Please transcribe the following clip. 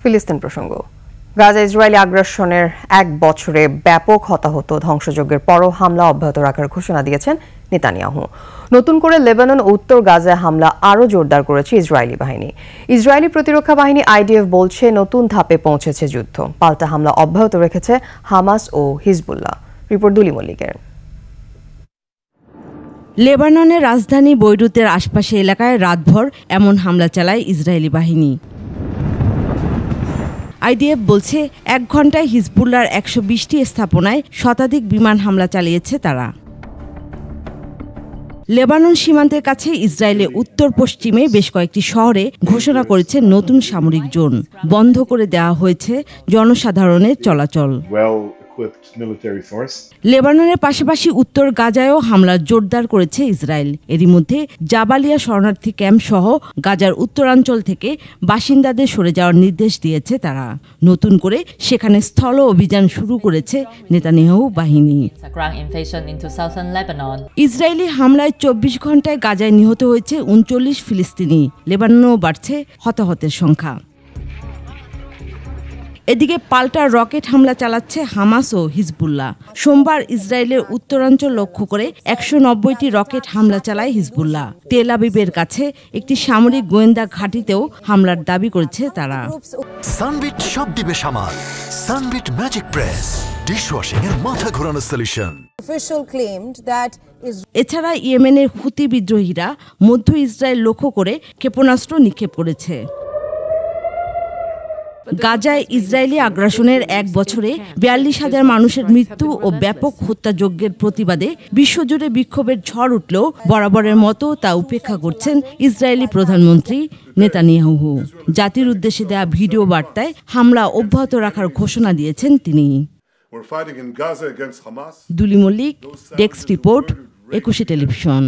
ফিলিস্তিন প্রসঙ্গ। গাজা ইসরায়েলি আগ্রাসনের এক বছরে ব্যাপক হতাহত ধ্বংসযজ্ঞের পরও হামলা অব্যাহত রাখার ঘোষণা দিয়েছেন নেতানিয়াহু। নতুন করে লেবানন ও উত্তর গাজায় হামলা আরও জোরদার করেছে ইসরায়েলি বাহিনী। ইসরায়েলি প্রতিরক্ষা বাহিনী আইডিএফ বলছে নতুন ধাপে পৌঁছেছে যুদ্ধ। পাল্টা হামলা অব্যাহত রেখেছে হামাস ও হিজবুল্লাহ। রিপোর্ট দুলি মল্লিকের। লেবাননের রাজধানী বৈরুতের আশপাশে এলাকায় রাতভর এমন হামলা চালায় ইসরায়েলি বাহিনী। আইডিএফ বলছে ১ ঘন্টায় হিজবুল্লাহর ১২০টি স্থাপনায় শতাধিক বিমান হামলা চালিয়েছে তারা। লেবানন সীমান্তের কাছে ইসরায়েলের উত্তর পশ্চিমে বেশ কয়েকটি শহরে ঘোষণা করেছে নতুন সামরিক জোন। বন্ধ করে দেওয়া হয়েছে জনসাধারণের চলাচল। লেবাননের পাশাপাশি উত্তর গাজায়ও হামলা জোরদার করেছে ইসরায়েল। এরই মধ্যে জাবালিয়া শরণার্থী ক্যাম্প সহ গাজার উত্তরাঞ্চল থেকে বাসিন্দাদের সরে যাওয়ার নির্দেশ দিয়েছে তারা। নতুন করে সেখানে স্থল অভিযান শুরু করেছে নেতানিয়াহু বাহিনী। ইসরায়েলি হামলায় ২৪ ঘন্টায় গাজায় নিহত হয়েছে ৩৯ ফিলিস্তিনি। লেবাননেও বাড়ছে হতাহতের সংখ্যা। এদিকে পাল্টা রকেট হামলা চালাচ্ছে হামাস ও হিজবুল্লাহ। সোমবার ইসরায়েলের উত্তরাঞ্চল লক্ষ্য করে ১৯০টি রকেট হামলা চালায় হিজবুল্লাহ। তেল আবিবের কাছে একটি সামরিক গোয়েন্দা ঘাঁটিতেও হামলার দাবি করেছে তারা। সানবিট সব দিবে সামাল। সানবিট ম্যাজিক প্রেস ডিশওয়াশিং এর মাথা ঘোরানো সলিউশন। এছাড়া ইয়েমেনের হুতি বিদ্রোহীরা মধ্য ইসরায়েল লক্ষ্য করে ক্ষেপণাস্ত্র নিক্ষেপ করেছে। গাজায় ইসরায়েলি আগ্রাসনের এক বছরে ৪২,০০০ মানুষের মৃত্যু ও ব্যাপক হত্যাযজ্ঞের প্রতিবাদে বিশ্বজুড়ে বিক্ষোভের ঝড় উঠলেও বরাবরের মতো তা উপেক্ষা করছেন ইসরায়েলি প্রধানমন্ত্রী নেতানিয়াহু। জাতির উদ্দেশ্যে দেয়া ভিডিও বার্তায় হামলা অব্যাহত রাখার ঘোষণা দিয়েছেন তিনি। দুলি মল্লিক, ডেস্ক রিপোর্ট, ২১ টেলিভিশন।